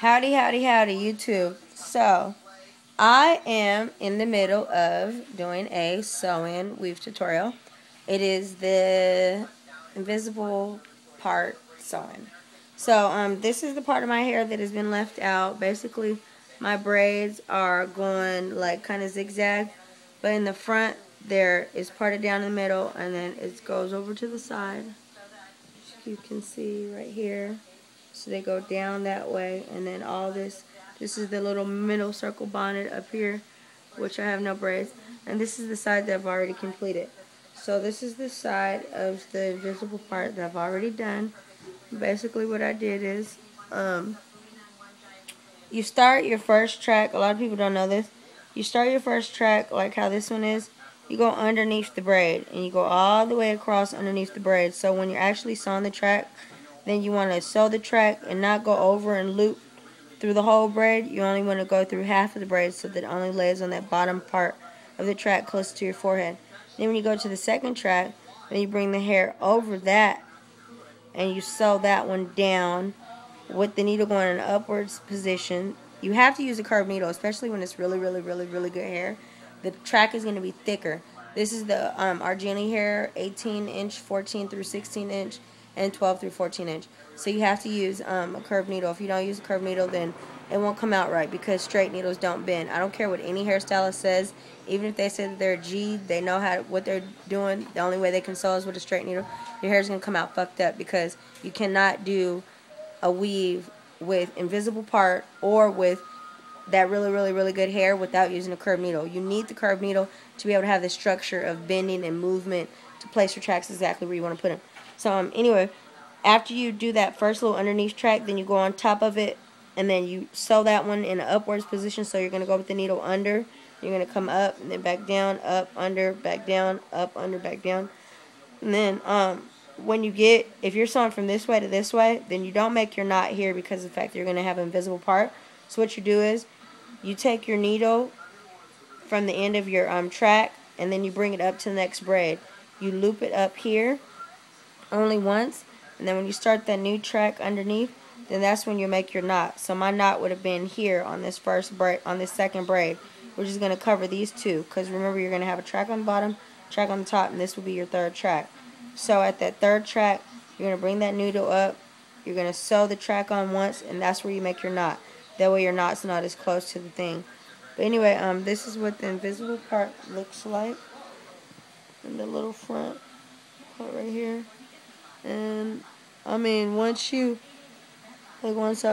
Howdy, howdy, howdy, YouTube. So, I am in the middle of doing a sew-in weave tutorial. It is the invisible part sewing. So, this is the part of my hair that has been left out. Basically, my braids are going like kind of zigzag, but in the front there is parted down in the middle, and then it goes over to the side. As you can see right here. So they go down that way, and then all this is the little middle circle bonnet up here, which I have no braids, and this is the side that I've already completed. So this is the side of the invisible part that I've already done. Basically what I did is, you start your first track. A lot of people don't know this. You start your first track like how this one is. You go underneath the braid, and you go all the way across underneath the braid. So when you're actually sewing the track, then you want to sew the track and not go over and loop through the whole braid. You only want to go through half of the braid so that it only lays on that bottom part of the track close to your forehead. Then when you go to the second track, then you bring the hair over that and you sew that one down with the needle going in an upwards position. You have to use a curved needle, especially when it's really good hair. The track is going to be thicker. This is the Argini hair, 18-inch, 14 through 16-inch, and 12 through 14-inch. So you have to use a curved needle. If you don't use a curved needle, then it won't come out right because straight needles don't bend. I don't care what any hairstylist says. Even if they say that they're a G, they know what they're doing. The only way they can sew is with a straight needle. Your hair's going to come out fucked up because you cannot do a weave with invisible part or with that really good hair without using a curved needle. You need the curved needle to be able to have the structure of bending and movement to place your tracks exactly where you want to put them. So anyway, after you do that first little underneath track, then you go on top of it, and then you sew that one in an upwards position. So you're going to go with the needle under, you're going to come up, and then back down, up, under, back down, up, under, back down. And then when you get, if you're sewing from this way to this way, then you don't make your knot here because of the fact that you're going to have an invisible part. So what you do is, you take your needle from the end of your track, and then you bring it up to the next braid. You loop it up here only once, and then when you start that new track underneath, then that's when you make your knot. So my knot would have been here on this first braid, on this second braid, which is going to cover these two, because remember, you're going to have a track on the bottom, track on the top, and this will be your third track. So at that third track, you're going to bring that needle up, you're going to sew the track on once, and that's where you make your knot. That way your knot's not as close to the thing. But anyway, this is what the invisible part looks like, in the little front part right here. And I mean, once I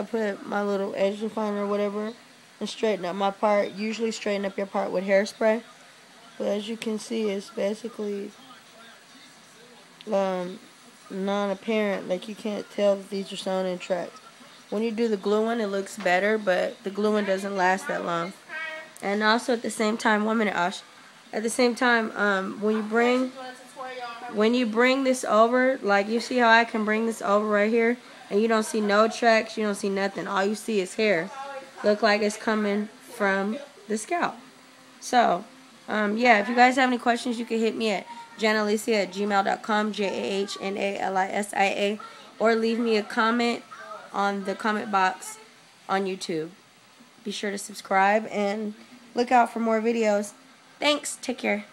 put my little edge definer or whatever and straighten up my part, usually straighten up your part with hairspray. But as you can see, it's basically non-apparent, like you can't tell that these are sewn in tracks. When you do the glue one, it looks better, but the glue one doesn't last that long. And also at the same time, 1 minute, Ash. At the same time, when you bring this over, like you see how I can bring this over right here, and you don't see no tracks, you don't see nothing. All you see is hair. Look like it's coming from the scalp. So, yeah, if you guys have any questions, you can hit me at janalisia@gmail.com, JAHNALISIA, or leave me a comment on the comment box on YouTube. Be sure to subscribe and look out for more videos. Thanks. Take care.